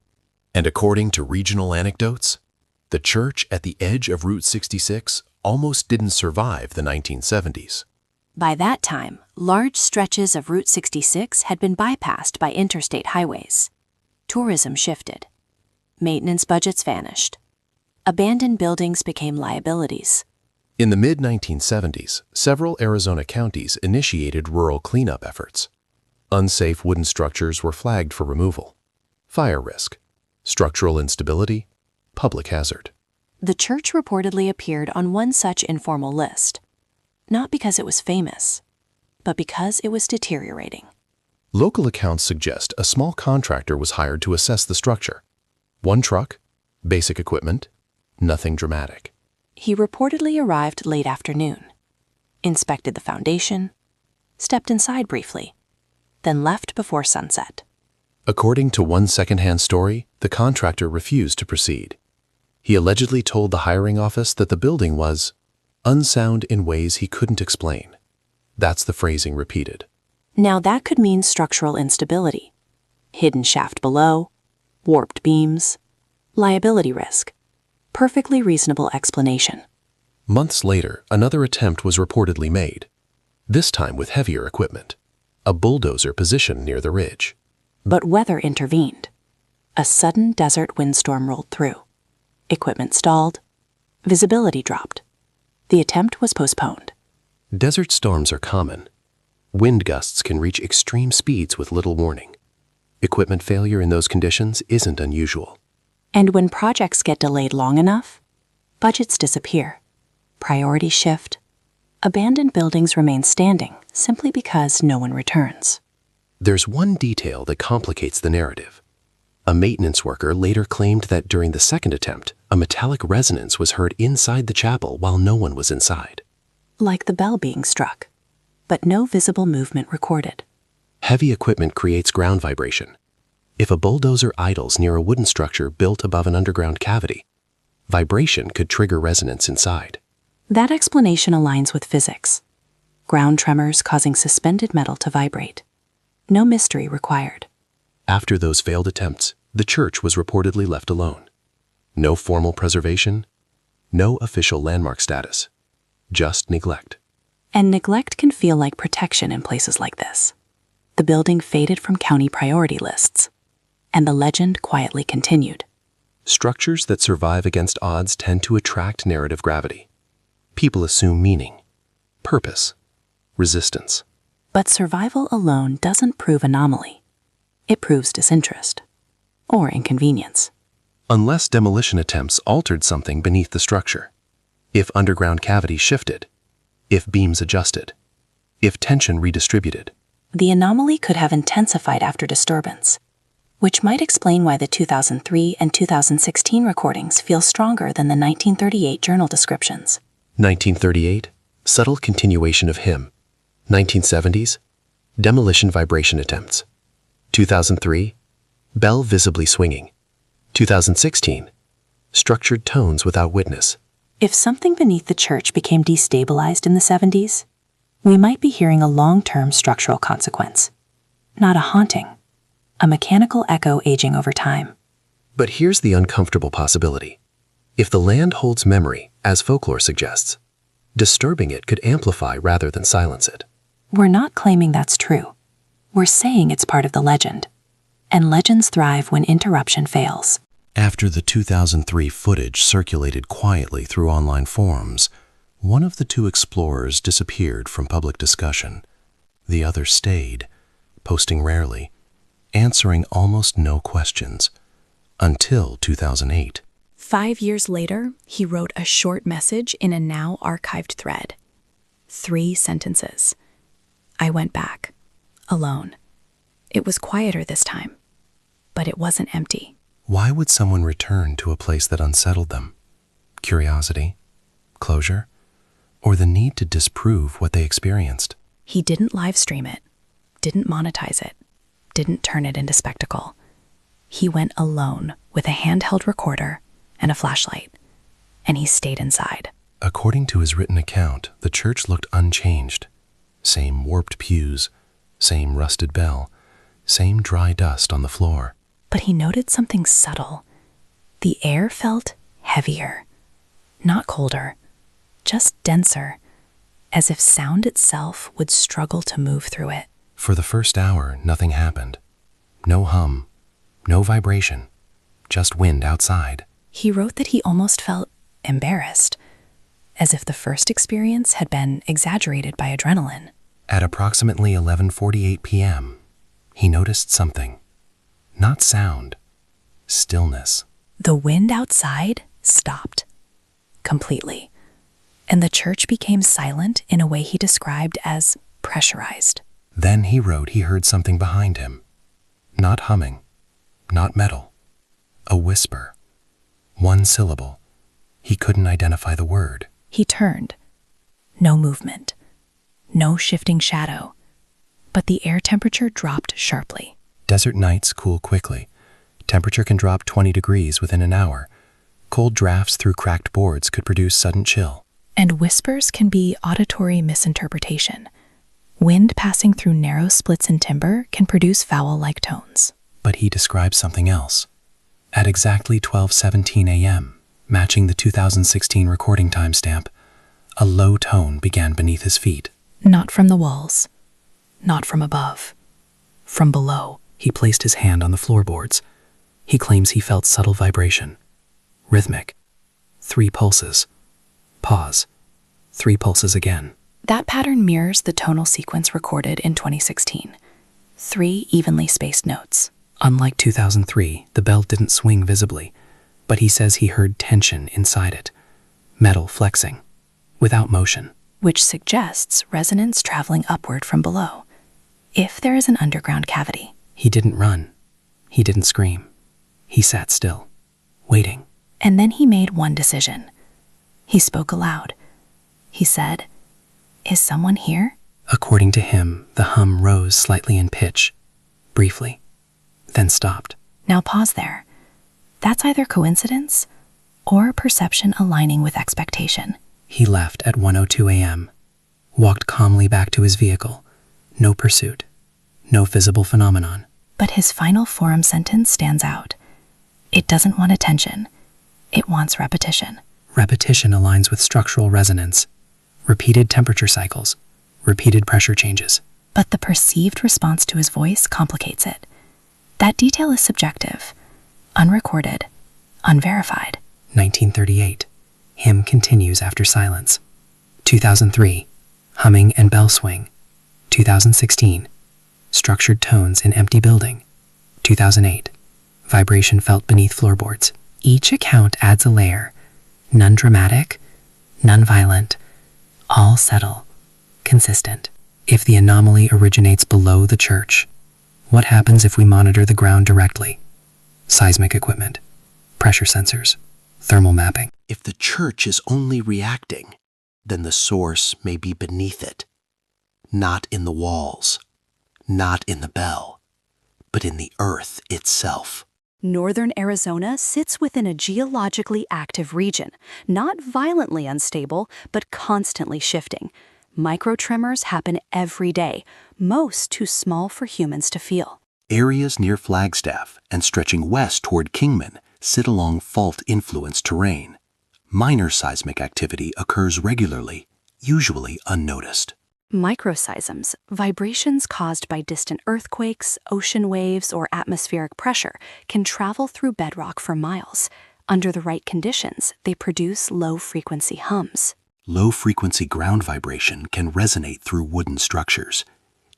And according to regional anecdotes, the church at the edge of Route 66 almost didn't survive the 1970s. By that time, large stretches of Route 66 had been bypassed by interstate highways. Tourism shifted. Maintenance budgets vanished. Abandoned buildings became liabilities. In the mid-1970s, several Arizona counties initiated rural cleanup efforts. Unsafe wooden structures were flagged for removal. Fire risk, structural instability, public hazard. The church reportedly appeared on one such informal list. Not because it was famous, but because it was deteriorating. Local accounts suggest a small contractor was hired to assess the structure. One truck, basic equipment, nothing dramatic. He reportedly arrived late afternoon, inspected the foundation, stepped inside briefly, then left before sunset. According to one second-hand story, the contractor refused to proceed. He allegedly told the hiring office that the building was unsound in ways he couldn't explain. That's the phrasing repeated. Now that could mean structural instability, hidden shaft below, warped beams, liability risk. Perfectly reasonable explanation. Months later, another attempt was reportedly made, this time with heavier equipment, a bulldozer positioned near the ridge. But weather intervened. A sudden desert windstorm rolled through. Equipment stalled. Visibility dropped. The attempt was postponed. Desert storms are common. Wind gusts can reach extreme speeds with little warning. Equipment failure in those conditions isn't unusual. And when projects get delayed long enough, budgets disappear, priorities shift, abandoned buildings remain standing simply because no one returns. There's one detail that complicates the narrative. A maintenance worker later claimed that during the second attempt, a metallic resonance was heard inside the chapel while no one was inside. Like the bell being struck, but no visible movement recorded. Heavy equipment creates ground vibration. If a bulldozer idles near a wooden structure built above an underground cavity, vibration could trigger resonance inside. That explanation aligns with physics. Ground tremors causing suspended metal to vibrate. No mystery required. After those failed attempts, the church was reportedly left alone. No formal preservation, no official landmark status, just neglect. And neglect can feel like protection in places like this. The building faded from county priority lists, and the legend quietly continued. Structures that survive against odds tend to attract narrative gravity. People assume meaning, purpose, resistance. But survival alone doesn't prove anomaly. It proves disinterest or inconvenience. Unless demolition attempts altered something beneath the structure. If underground cavities shifted, if beams adjusted, if tension redistributed. The anomaly could have intensified after disturbance, which might explain why the 2003 and 2016 recordings feel stronger than the 1938 journal descriptions. 1938, subtle continuation of hymn. 1970s, demolition vibration attempts. 2003, bell visibly swinging. 2016, structured tones without witness. If something beneath the church became destabilized in the 70s, we might be hearing a long-term structural consequence, not a haunting, a mechanical echo aging over time. But here's the uncomfortable possibility. If the land holds memory, as folklore suggests, disturbing it could amplify rather than silence it. We're not claiming that's true. We're saying it's part of the legend. And legends thrive when interruption fails. After the 2003 footage circulated quietly through online forums, one of the two explorers disappeared from public discussion. The other stayed, posting rarely, answering almost no questions, until 2008. 5 years later, he wrote a short message in a now archived thread. 3 sentences. I went back, alone. It was quieter this time, but it wasn't empty. Why would someone return to a place that unsettled them? Curiosity? Closure? Or the need to disprove what they experienced? He didn't live stream it, didn't monetize it, didn't turn it into spectacle. He went alone with a handheld recorder and a flashlight, and he stayed inside. According to his written account, the church looked unchanged. Same warped pews, same rusted bell, same dry dust on the floor. But he noted something subtle. The air felt heavier, not colder, just denser, as if sound itself would struggle to move through it. For the first hour, nothing happened. No hum, no vibration, just wind outside. He wrote that he almost felt embarrassed, as if the first experience had been exaggerated by adrenaline. At approximately 11:48 p.m., he noticed something. Not sound, stillness. The wind outside stopped completely, and the church became silent in a way he described as pressurized. Then he wrote he heard something behind him. Not humming, not metal. A whisper. One syllable. He couldn't identify the word. He turned. No movement. No shifting shadow. But the air temperature dropped sharply. Desert nights cool quickly. Temperature can drop 20 degrees within an hour. Cold drafts through cracked boards could produce sudden chill. And whispers can be auditory misinterpretation. Wind passing through narrow splits in timber can produce vowel-like tones. But he described something else. At exactly 12:17 a.m., matching the 2016 recording timestamp, a low tone began beneath his feet. Not from the walls. Not from above. From below. He placed his hand on the floorboards. He claims he felt subtle vibration. Rhythmic. 3 pulses. Pause. 3 pulses again. That pattern mirrors the tonal sequence recorded in 2016. 3 evenly spaced notes. Unlike 2003, the bell didn't swing visibly, but he says he heard tension inside it. Metal flexing. Without motion. Which suggests resonance traveling upward from below, if there is an underground cavity. He didn't run. He didn't scream. He sat still, waiting. And then he made one decision. He spoke aloud. He said, "Is someone here?" According to him, the hum rose slightly in pitch, briefly, then stopped. Now pause there. That's either coincidence or perception aligning with expectation. He left at 1:02 a.m., walked calmly back to his vehicle. No pursuit, no visible phenomenon. But his final forum sentence stands out. It doesn't want attention. It wants repetition. Repetition aligns with structural resonance, repeated temperature cycles, repeated pressure changes. But the perceived response to his voice complicates it. That detail is subjective, unrecorded, unverified. 1938. Hymn continues after silence. 2003. Humming and bell swing. 2016. Structured tones in empty building. 2008. Vibration felt beneath floorboards. Each account adds a layer. None dramatic, none violent, all subtle, consistent. If the anomaly originates below the church, what happens if we monitor the ground directly? Seismic equipment, pressure sensors, thermal mapping. If the church is only reacting, then the source may be beneath it. Not in the walls, not in the bell, but in the earth itself. Northern Arizona sits within a geologically active region, not violently unstable, but constantly shifting. Microtremors happen every day, most too small for humans to feel. Areas near Flagstaff and stretching west toward Kingman sit along fault-influenced terrain. Minor seismic activity occurs regularly, usually unnoticed. Microseisms, vibrations caused by distant earthquakes, ocean waves, or atmospheric pressure, can travel through bedrock for miles. Under the right conditions, they produce low-frequency hums. Low-frequency ground vibration can resonate through wooden structures.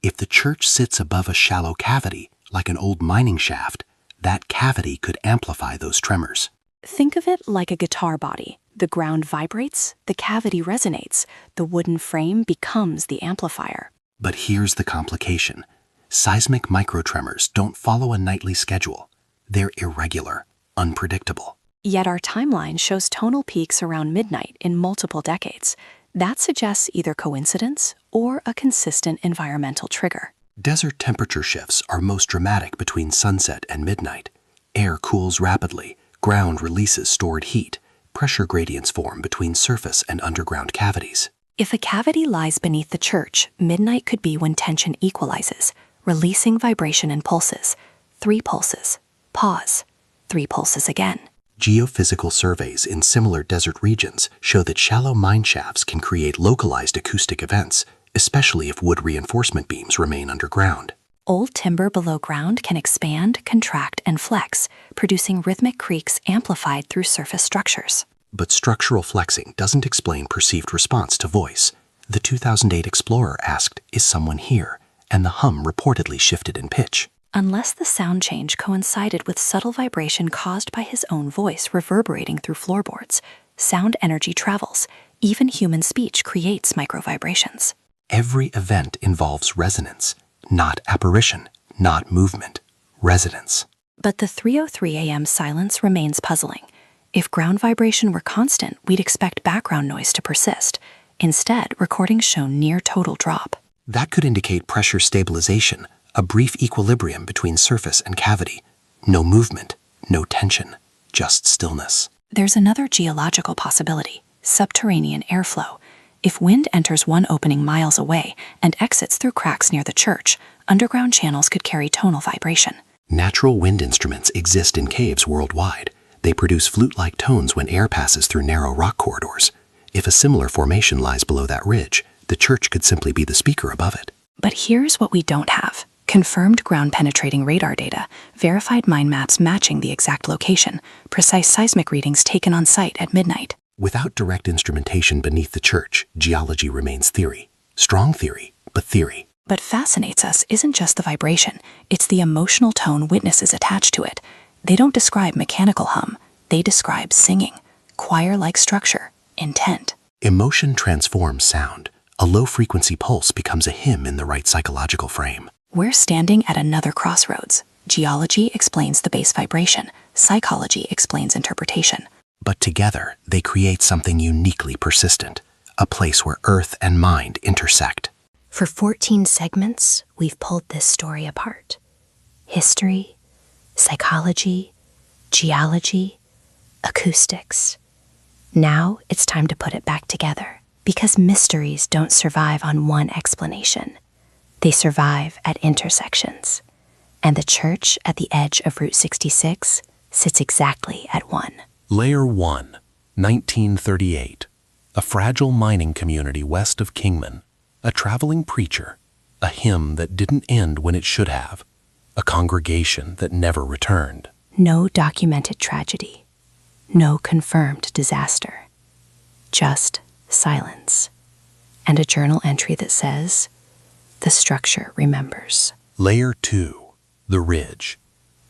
If the church sits above a shallow cavity, like an old mining shaft, that cavity could amplify those tremors. Think of it like a guitar body. The ground vibrates, the cavity resonates, the wooden frame becomes the amplifier. But here's the complication. Seismic microtremors don't follow a nightly schedule. They're irregular, unpredictable. Yet our timeline shows tonal peaks around midnight in multiple decades. That suggests either coincidence or a consistent environmental trigger. Desert temperature shifts are most dramatic between sunset and midnight. Air cools rapidly, ground releases stored heat. Pressure gradients form between surface and underground cavities. If a cavity lies beneath the church, midnight could be when tension equalizes, releasing vibration in pulses. 3 pulses. Pause. 3 pulses again. Geophysical surveys in similar desert regions show that shallow mine shafts can create localized acoustic events, especially if wood reinforcement beams remain underground. Old timber below ground can expand, contract, and flex, producing rhythmic creaks amplified through surface structures. But structural flexing doesn't explain perceived response to voice. The 2008 explorer asked, "Is someone here?" and the hum reportedly shifted in pitch. Unless the sound change coincided with subtle vibration caused by his own voice reverberating through floorboards, sound energy travels. Even human speech creates microvibrations. Every event involves resonance. Not apparition, not movement, resonance. But the 3:03 a.m. silence remains puzzling. If ground vibration were constant, we'd expect background noise to persist. Instead, recordings show near total drop. That could indicate pressure stabilization, a brief equilibrium between surface and cavity. No movement, no tension, just stillness. There's another geological possibility: subterranean airflow. If wind enters one opening miles away and exits through cracks near the church, underground channels could carry tonal vibration. Natural wind instruments exist in caves worldwide. They produce flute-like tones when air passes through narrow rock corridors. If a similar formation lies below that ridge, the church could simply be the speaker above it. But here's what we don't have: confirmed ground-penetrating radar data, verified mine maps matching the exact location, precise seismic readings taken on site at midnight. Without direct instrumentation beneath the church, geology remains theory. Strong theory, but theory. But fascinates us isn't just the vibration, it's the emotional tone witnesses attach to it. They don't describe mechanical hum, they describe singing, choir-like structure, intent. Emotion transforms sound. A low-frequency pulse becomes a hymn in the right psychological frame. We're standing at another crossroads. Geology explains the base vibration, psychology explains interpretation. But together, they create something uniquely persistent, a place where earth and mind intersect. For 14 segments, we've pulled this story apart. History, psychology, geology, acoustics. Now it's time to put it back together, because mysteries don't survive on one explanation. They survive at intersections. And the church at the edge of Route 66 sits exactly at one. Layer 1, 1938. A fragile mining community west of Kingman. A traveling preacher. A hymn that didn't end when it should have. A congregation that never returned. No documented tragedy. No confirmed disaster. Just silence. And a journal entry that says, "The structure remembers." Layer 2, the ridge.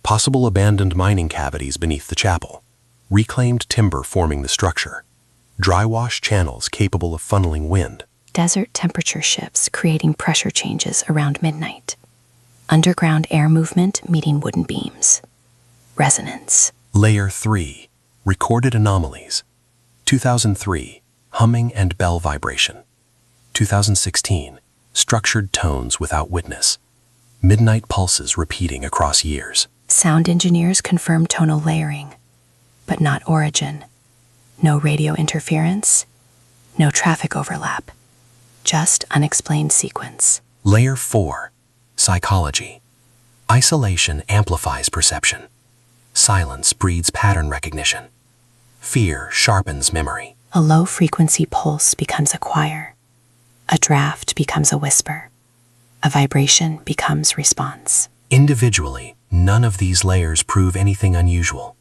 Possible abandoned mining cavities beneath the chapel. Reclaimed timber forming the structure. Dry wash channels capable of funneling wind. Desert temperature shifts creating pressure changes around midnight. Underground air movement meeting wooden beams. Resonance. Layer 3, recorded anomalies. 2003, humming and bell vibration. 2016, structured tones without witness. Midnight pulses repeating across years. Sound engineers confirm tonal layering, but not origin. No radio interference, no traffic overlap, Just unexplained sequence. Layer 4. Psychology. Isolation amplifies perception. Silence breeds pattern recognition. Fear sharpens memory. A low-frequency pulse becomes a choir. A draft becomes a whisper. A vibration becomes response. Individually, none of these layers prove anything unusual.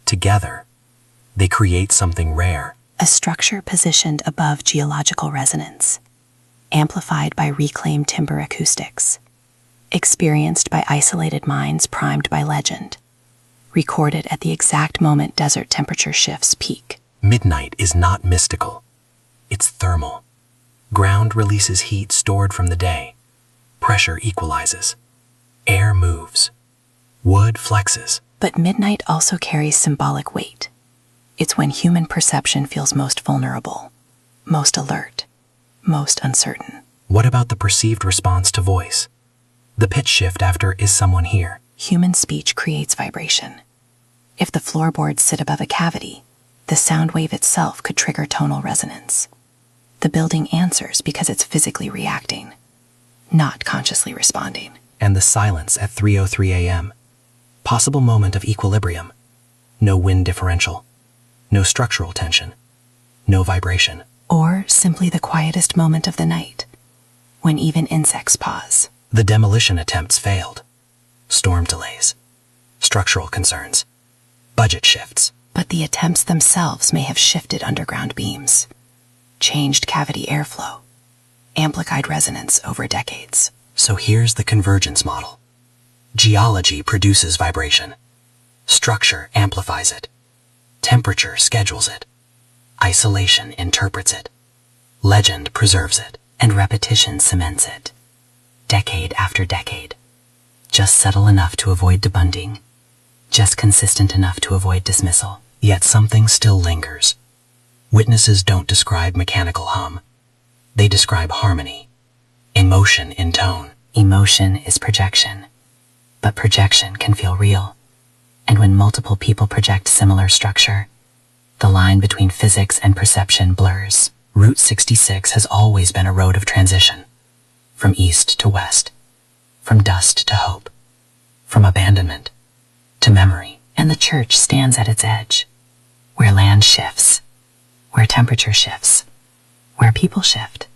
Together, they create something rare. A structure positioned above geological resonance, amplified by reclaimed timber acoustics, experienced by isolated minds primed by legend, recorded at the exact moment desert temperature shifts peak. Midnight is not mystical. It's thermal. Ground releases heat stored from the day. Pressure equalizes. Air moves. Wood flexes. But midnight also carries symbolic weight. It's when human perception feels most vulnerable, most alert, most uncertain. What about the perceived response to voice? The pitch shift after "is someone here"? Human speech creates vibration. If the floorboards sit above a cavity, the sound wave itself could trigger tonal resonance. The building answers because it's physically reacting, not consciously responding. And the silence at 3:03 a.m. Possible moment of equilibrium. No wind differential. No structural tension. No vibration. Or simply the quietest moment of the night, when even insects pause. The demolition attempts failed. Storm delays. Structural concerns. Budget shifts. But the attempts themselves may have shifted underground beams, changed cavity airflow, amplified resonance over decades. So here's the convergence model. Geology produces vibration. Structure amplifies it. Temperature schedules it. Isolation interprets it. Legend preserves it. And repetition cements it. Decade after decade. Just subtle enough to avoid debunking. Just consistent enough to avoid dismissal. Yet something still lingers. Witnesses don't describe mechanical hum. They describe harmony. Emotion in tone. Emotion is projection. But projection can feel real. And when multiple people project similar structure, the line between physics and perception blurs. Route 66 has always been a road of transition. From east to west. From dust to hope. From abandonment to memory. And the church stands at its edge, where land shifts, where temperature shifts, where people shift.